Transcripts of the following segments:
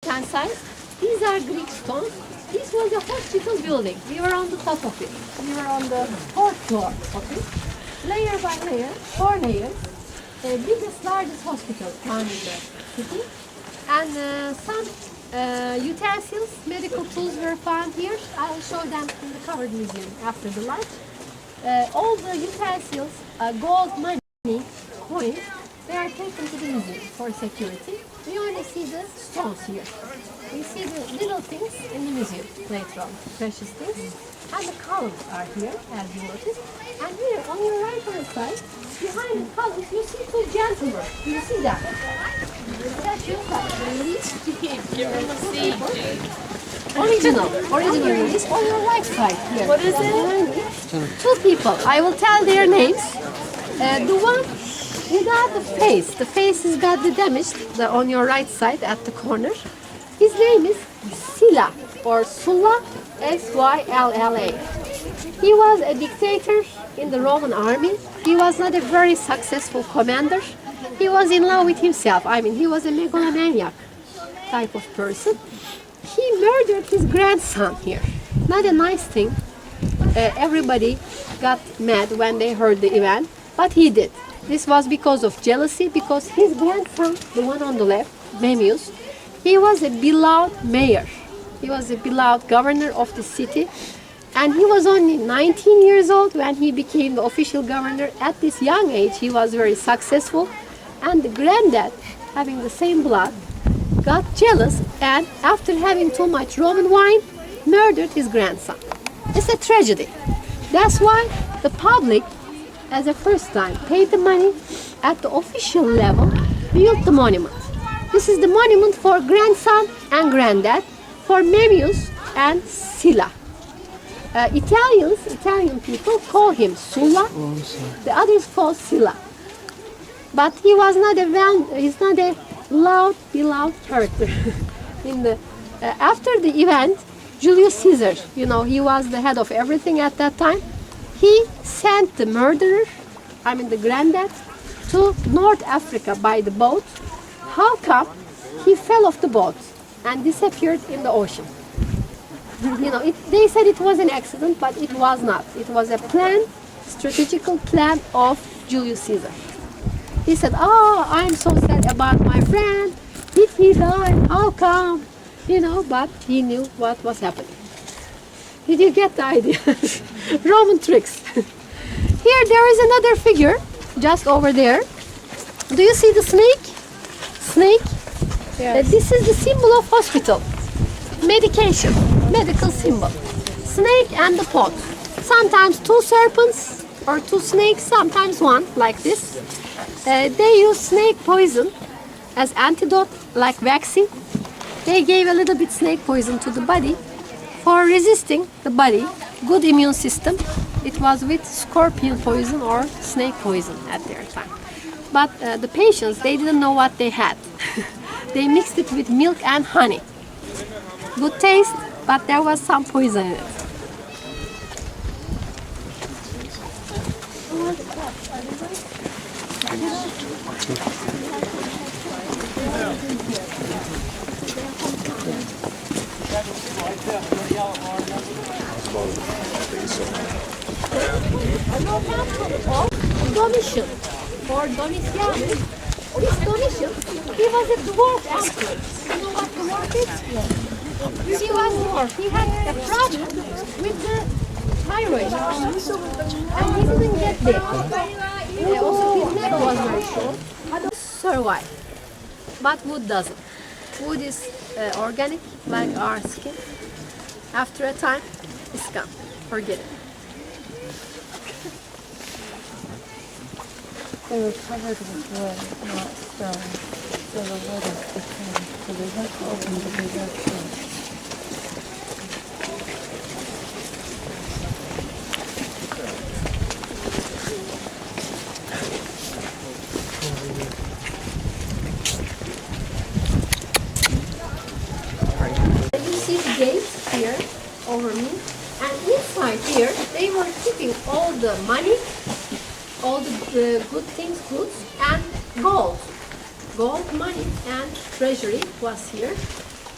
Left-hand side, these are Greek stones. This was a hospital building. We were on the top of it. We were on the fourth floor of it. Layer by layer, 4 layers. The biggest, largest hospital found in the city. And some utensils, medical tools were found here. I will show them in the covered museum after the lunch. All the utensils, gold, money, coins, they are taken to the museum for security. We only see the stones here. We see the little things in the museum later on, precious things. And the columns are here, as you notice. And here, on your right-hand side, behind the columns, you see 2 gentlemen. Do you see that? That's your side. Original release on your right side here. What is it? 2 people. I will tell their names. The one without the face has got the damage on your right side at the corner. His name is Sila or Sulla, S-Y-L-L-A. He was a dictator in the Roman army. He was not a very successful commander. He was in love with himself. I mean, he was a megalomaniac type of person. He murdered his grandson here. Not a nice thing. Everybody got mad when they heard the event, but he did. This was because of jealousy, because his grandson, the one on the left, Memmius, he was a beloved mayor. He was a beloved governor of the city. And he was only 19 years old when he became the official governor. At this young age, he was very successful. And the granddad, having the same blood, got jealous and after having too much Roman wine, murdered his grandson. It's a tragedy. That's why the public, as a first time, paid the money at the official level, built the monument. This is the monument for grandson and granddad, for Memmius and Sila. Italian people call him Sulla, the others call Sila. But he was not he's not a loud, beloved character. After the event, Julius Caesar, he was the head of everything at that time. He sent the murderer, the granddad, to North Africa by the boat. How come? He fell off the boat and disappeared in the ocean. They said it was an accident, but it was not. It was a strategical plan of Julius Caesar. He said, "Oh, I'm so sad about my friend. Did he die? How come?" But he knew what was happening. Did you get the idea? Roman tricks. Here there is another figure, just over there. Do you see the snake? Snake? Yes. This is the symbol of hospital. Medication, medical symbol. Snake and the pot. Sometimes 2 serpents or 2 snakes, sometimes 1, like this. They use snake poison as antidote, like vaccine. They gave a little bit snake poison to the body for resisting the body, good immune system. It was with scorpion poison or snake poison at their time. But the patients, they didn't know what they had. They mixed it with milk and honey. Good taste, but there was some poison in it. Domitian or Domitianus. This Domitian, he was a dwarf emperor. You know what dwarf is? Yes. He was dwarf. He had a problem with the thyroid, and he didn't get there. Also, his neck was very short. Survive, but wood doesn't. Wood is organic, like our skin. After a time, it's gone. Forget it. They were covered with wood, not stone, so the wood is decaying. So they had to open the bigger tree. You see the gate here over me, and inside here they were keeping all the money, all the good things, goods, and gold. Gold, money, and treasury was here.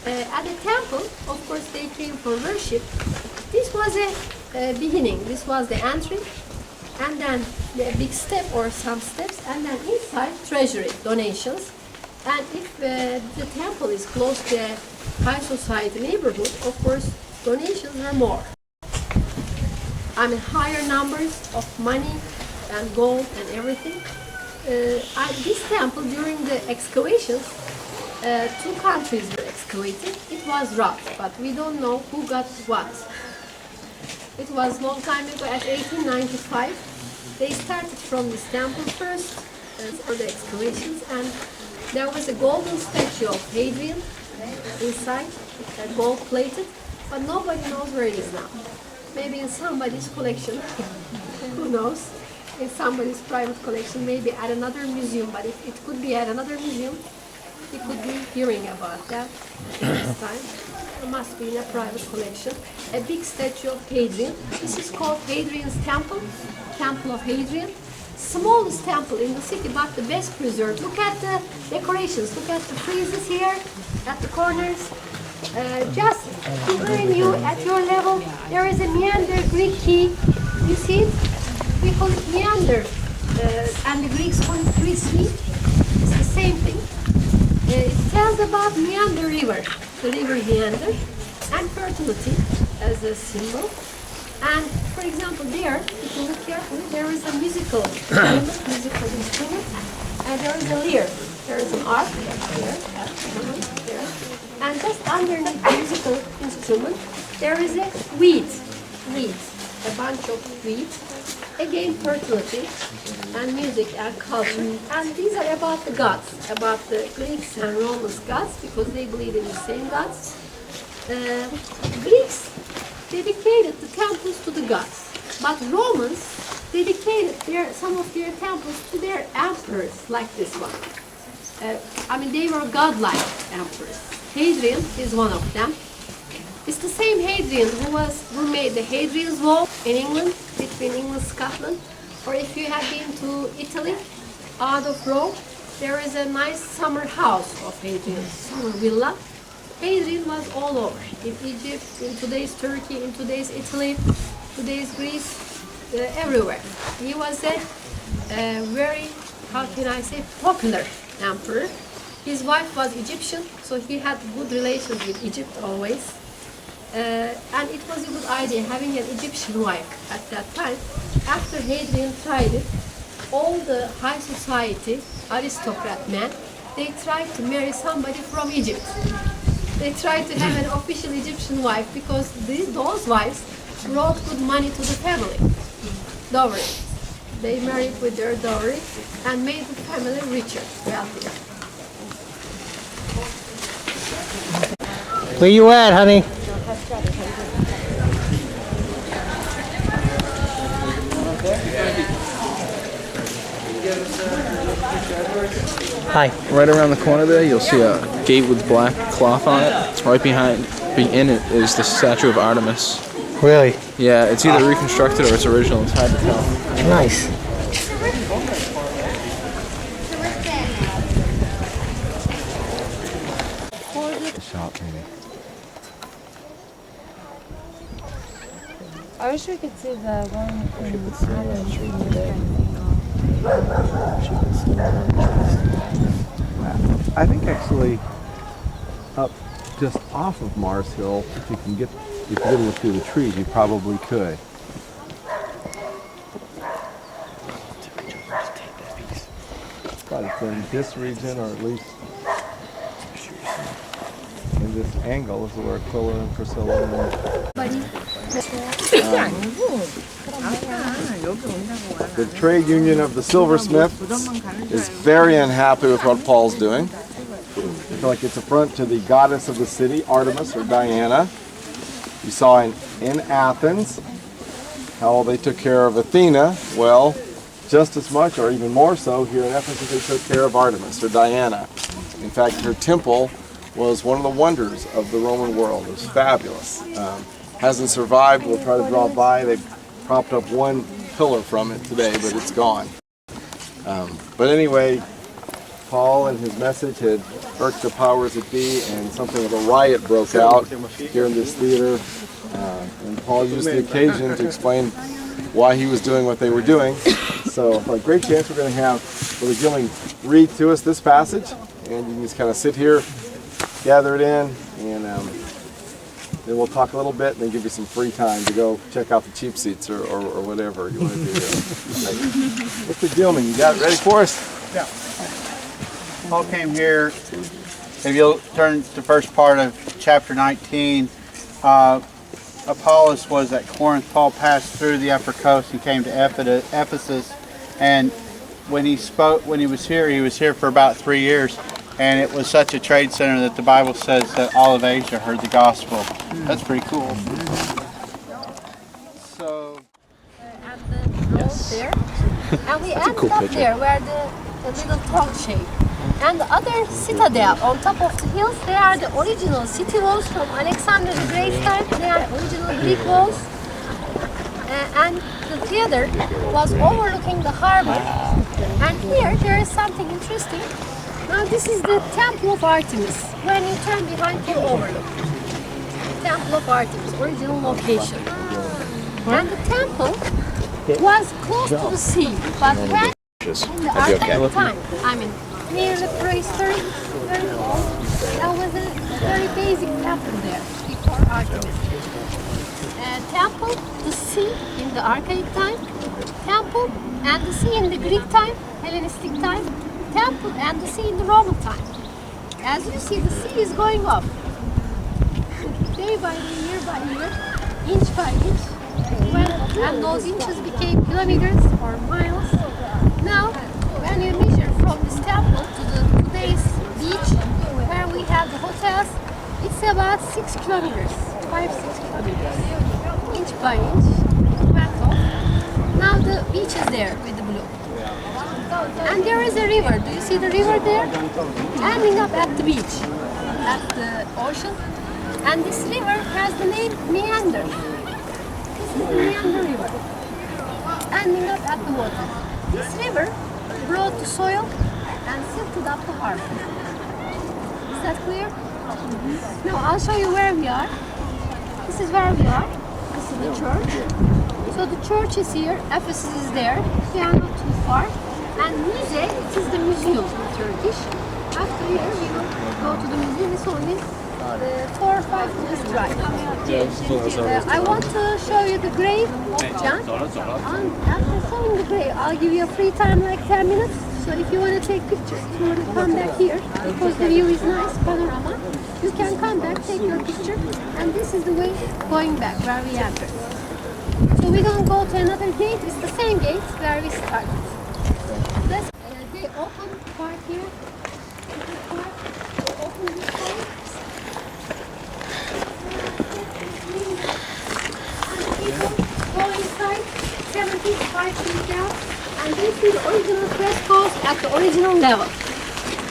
At the temple, of course, they came for worship. This was a beginning. This was the entry, and then a big step or some steps, and then inside treasury, donations. And if the temple is close to a high society neighborhood, of course, donations are more. I mean, higher numbers of money and gold and everything. This temple, during the excavations, 2 countries were excavated. It was rough, but we don't know who got what. It was long time ago, at 1895. They started from this temple first for the excavations, and there was a golden statue of Hadrian inside, gold plated, but nobody knows where it is now. Maybe in somebody's collection, who knows? In somebody's private collection, maybe at another museum, but if it could be at another museum, we could be hearing about that this time. It must be in a private collection. A big statue of Hadrian. This is called Hadrian's Temple, Temple of Hadrian. Smallest temple in the city, but the best preserved. Look at the decorations. Look at the friezes here, at the corners. Just behind you, at your level, there is a meander Greek key. You see it? We call it meander, and the Greeks call it Greek key. It's the same thing. It tells about Meander River, the river Meander, and fertility as a symbol. And for example, there, if you look carefully, there is a musical instrument, and there is a lyre. There is an ark there, and just underneath the musical instrument, there is a wheat, a bunch of wheat. Again, fertility and music and culture. And these are about the gods, about the Greeks and Romans gods, because they believe in the same gods. Greeks dedicated the temples to the gods, but Romans dedicated some of their temples to their emperors, like this one. I mean, they were godlike emperors. Hadrian is one of them. It's the same Hadrian who made the Hadrian's Wall in England, between England and Scotland. Or if you have been to Italy, out of Rome, there is a nice summer house of Hadrian, summer villa. Hadrian was all over, in Egypt, in today's Turkey, in today's Italy, today's Greece, everywhere. He was a very, how can I say, popular emperor. His wife was Egyptian, so he had good relations with Egypt always. And it was a good idea having an Egyptian wife at that time. After Hadrian tried it, all the high society aristocrat men, they tried to marry somebody from Egypt. They tried to have an official Egyptian wife because those wives brought good money to the family. Dowry. They married with their dowry and made the family richer, wealthier. Where you at, honey? Hi. Right around the corner there, you'll see a gate with black cloth on it. It's right behind. In it is the statue of Artemis. Really? Yeah, it's either reconstructed or it's original. It's hard to tell. Nice. Shop maybe. I wish we could see the one in I think actually up just off of Mars Hill, if you can look through the trees, you probably could. But it's in this region, or at least in this angle, is where Aquila and Priscilla and the trade union of the silversmiths is very unhappy with what Paul's doing. They feel like it's a affront to the goddess of the city, Artemis or Diana. You saw in Athens how they took care of Athena. Well, just as much or even more so here in Ephesus, they took care of Artemis or Diana. In fact, her temple was one of the wonders of the Roman world. It was fabulous. Hasn't survived. We'll try to draw by. They've propped up one pillar from it today, but it's gone. But anyway, Paul and his message had irked the powers that be, and something of a riot broke out here in this theater. And Paul used the occasion to explain why he was doing what they were doing. So, a great chance we're going to have Brother Gilling read to us this passage, and you can just kind of sit here, gather it in, and then we'll talk a little bit, and then give you some free time to go check out the cheap seats or whatever you want to do here. Mr. Gilman, you got it ready for us? Yeah. Paul came here. If you'll turn to the first part of chapter 19, Apollos was at Corinth. Paul passed through the upper coast and came to Ephesus. And when he was here for about 3 years. And it was such a trade center that the Bible says that all of Asia heard the gospel. That's pretty cool. So, And the road there. And we ended cool up picture. there where the little town shape. And the other citadel on top of the hills, they are the original city walls from Alexander the Great's time. They are original Greek walls. And the theater was overlooking the harbor. And here there is something interesting. Now this is the Temple of Artemis. When you turn behind, you overlook. Temple of Artemis, original location. And the temple was close to the sea, but when in the archaic time, I mean, near the prehistoric, very old, there was a very basic temple there before Artemis. Temple, the sea in the archaic time, temple and the sea in the Greek time, Hellenistic time, temple and the sea in the Roman time. As you see, the sea is going up. Day by day, year by year, inch by inch, and those inches became kilometers or miles. Now, when you measure from this temple to the today's beach, where we have the hotels, it's about 6 kilometers, 5-6 kilometers, inch by inch, went off. Now the beach is there with the blue. And there is a river. Do you see the river there? Ending up at the beach, at the ocean. And this river has the name Meander. This is the Meander River. Ending up at the water. This river brought the soil and silted up the harbor. Is that clear? Now I'll show you where we are. This is where we are. This is the church. So the church is here. Ephesus is there. We are not too far. And Müze, it is the museum in Turkish. After here, we will go to the museum. It's only 4 or 5 minutes drive. I want to show you the grave of John. After showing the grave, I'll give you a free time like 10 minutes. So if you want to take pictures, if you want to come back here, because the view is nice, panorama, you can come back, take your picture. And this is the way going back, where we entered. So we're going to go to another gate. It's the same gate where we started. They open part here. They open this part. And people go inside, 75 feet down, and they see the original frescoes at the original level.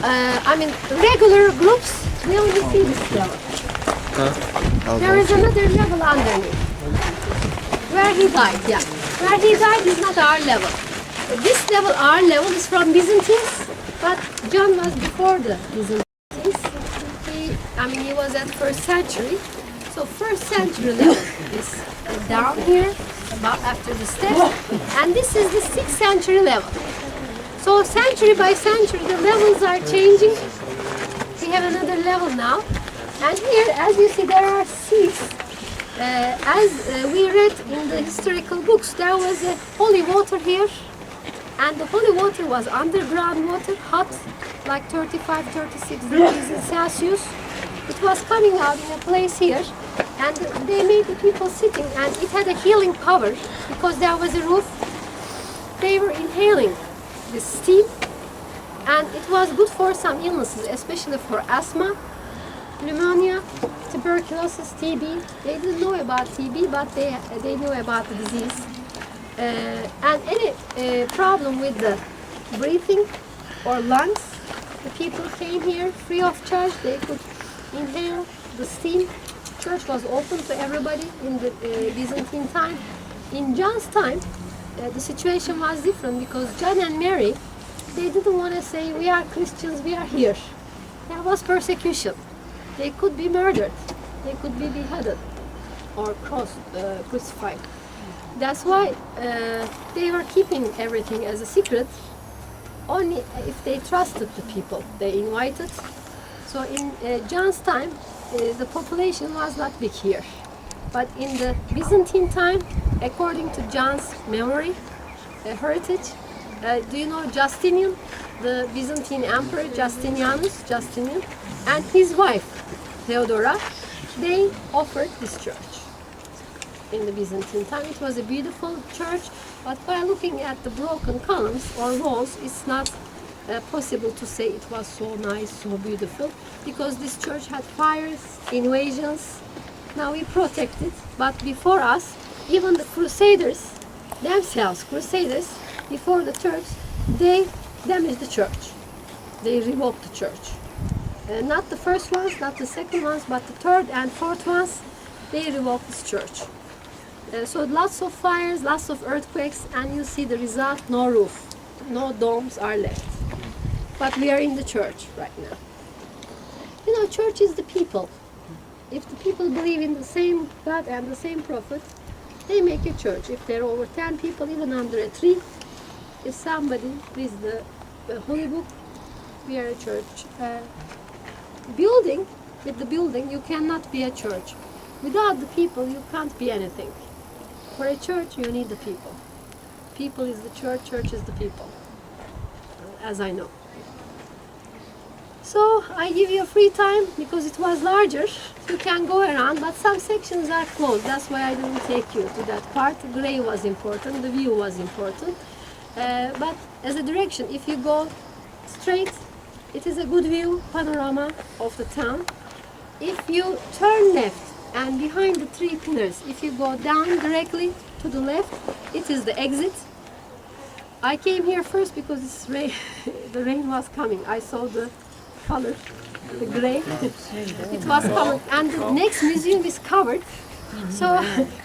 I mean, regular groups, they only see this level. There is another level underneath. Where he died, yeah. Where he died is not our level. This level, our level, is from Byzantines, but John was before the Byzantines. He was at 1st century. So 1st century level is down here, about after the steps, and this is the 6th century level. So century by century, the levels are changing. We have another level now, and here, as you see, there are seas. As we read in the historical books, there was a holy water here. And the holy water was underground water, hot, like 35-36 degrees Celsius. It was coming out in a place here, and they made the people sitting, and it had a healing power because there was a roof. They were inhaling the steam, and it was good for some illnesses, especially for asthma, pneumonia, tuberculosis, TB. They didn't know about TB, but they knew about the disease. And any problem with the breathing or lungs, the people came here free of charge. They could inhale the steam. Church was open to everybody in the Byzantine time. In John's time, the situation was different because John and Mary, they didn't want to say, we are Christians, we are here. There was persecution. They could be murdered. They could be beheaded or crucified. That's why they were keeping everything as a secret. Only if they trusted the people they invited. So in John's time, the population was not big here. But in the Byzantine time, according to John's memory, heritage, do you know Justinian, the Byzantine emperor Justinian, and his wife Theodora, they offered this church. In the Byzantine time, it was a beautiful church, but by looking at the broken columns or walls, it's not possible to say it was so nice, so beautiful, because this church had fires, invasions. Now we protect it, but before us, even the crusaders themselves, before the Turks, they damaged the church. They revoked the church. Not the first ones, not the second ones, but the third and fourth ones, they revoked this church. So lots of fires, lots of earthquakes, and you see the result, no roof, no domes are left. But we are in the church right now. You know, church is the people. If the people believe in the same God and the same prophet, they make a church. If there are over 10 people, even under a tree, if somebody reads the Holy Book, we are a church. Building, with the building, you cannot be a church. Without the people, you can't be anything. For a church, you need the people. People is the church, church is the people, as I know. So I give you a free time because it was larger. You can go around, but some sections are closed. That's why I didn't take you to that part. The gray was important, the view was important. But as a direction, if you go straight, it is a good view, panorama of the town. If you turn left, and behind the three pillars, if you go down directly to the left, it is the exit. I came here first because it's rain, the rain was coming. I saw the color, the gray. It was covered, and the next museum is covered. So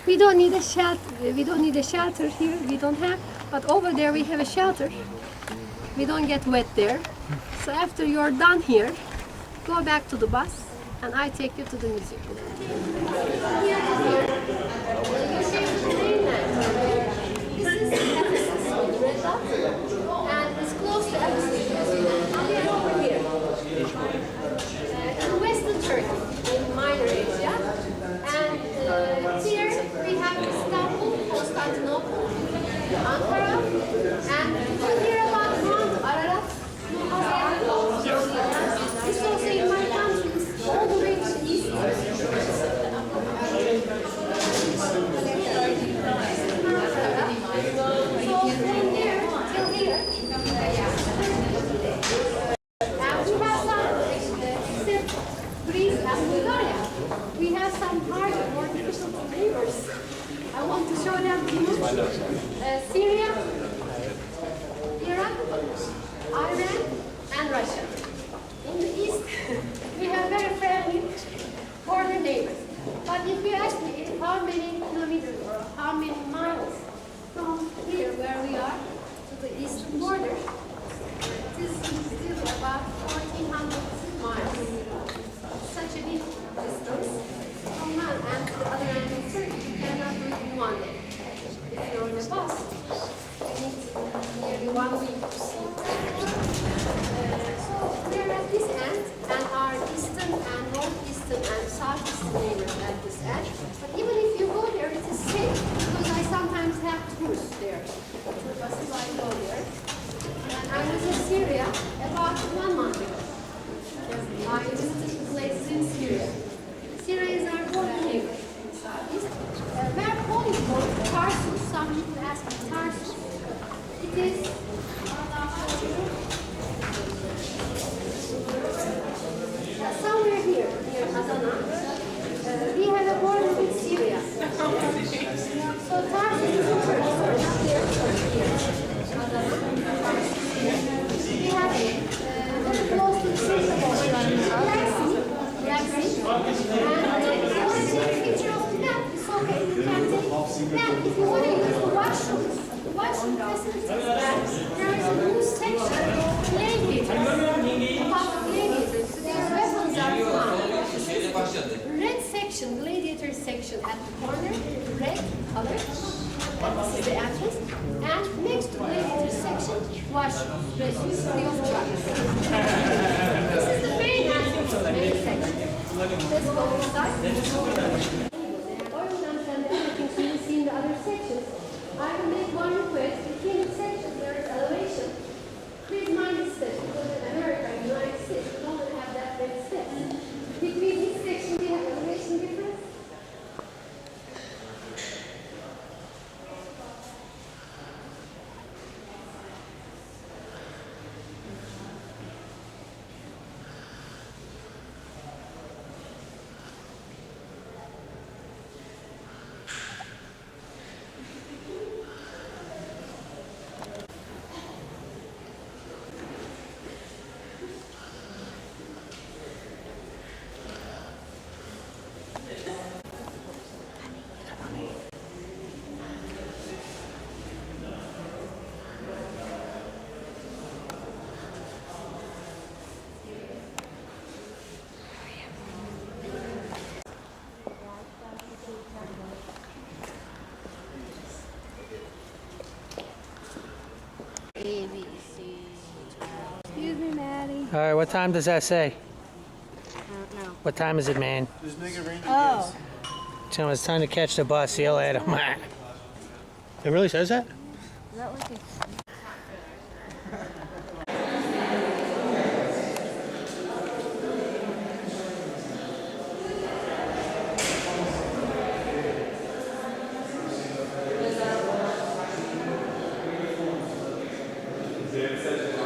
we don't need a shelter. We don't need a shelter here. We don't have. But over there we have a shelter. We don't get wet there. So after you're done here, go back to the bus, and I take you to the museum. This is Ephesis, and it's close to Ephesus. And we are over here, in Western Turkey, in Minor Asia. And here we have Istanbul, Constantinople, Ankara, and you hear about Mount Ararat. It's also in my country, all the way to the east. So from there till here, and we have some, except Greece and Bulgaria, we have some harder, more difficult neighbors. I want to show them to you. Syria, Iraq, Iran, and Russia. In the east, we have very friendly border neighbors. But if you ask me how many kilometers or how many miles from here where we are to the eastern border, it is still about 1,400 miles. Such a big distance from one end to the other end of Turkey. You cannot do it in one day. If you're on a bus, you need nearly 1 week to see. So we're at this end, and our eastern and northeastern and southeastern neighbors at this end. But even if you go there, it is safe, because I sometimes have tours there. The buses I go there. And I was in Syria about 1 month ago. I visited the places in Syria. Syria is our border neighbor. Where Polish border, Tarsus, some people ask me Tarsus. It is somewhere here, near Adana. We have a border with Syria. So Tarsus is over, not there, here. Adana. We have very close to the Syria border. Black Sea. And if you want to take a picture of the map, it's okay. You can take that. If you want to use the washroom facilities, there is a new section wash specifically of trucks. This is the main section. Let's go inside. Oil lamps and everything so you see in the other sections. I will make one request. Between the sections there is elevation. Please mind this step because in America, United States, we don't have that many steps. Between these sections, we have elevation difference. A, B, C. Excuse me, Maddie. All right, what time does that say? I don't know. What time is it, man? Oh. Tell me it's time to catch the bus. See you later. It really says that? Is that like a It says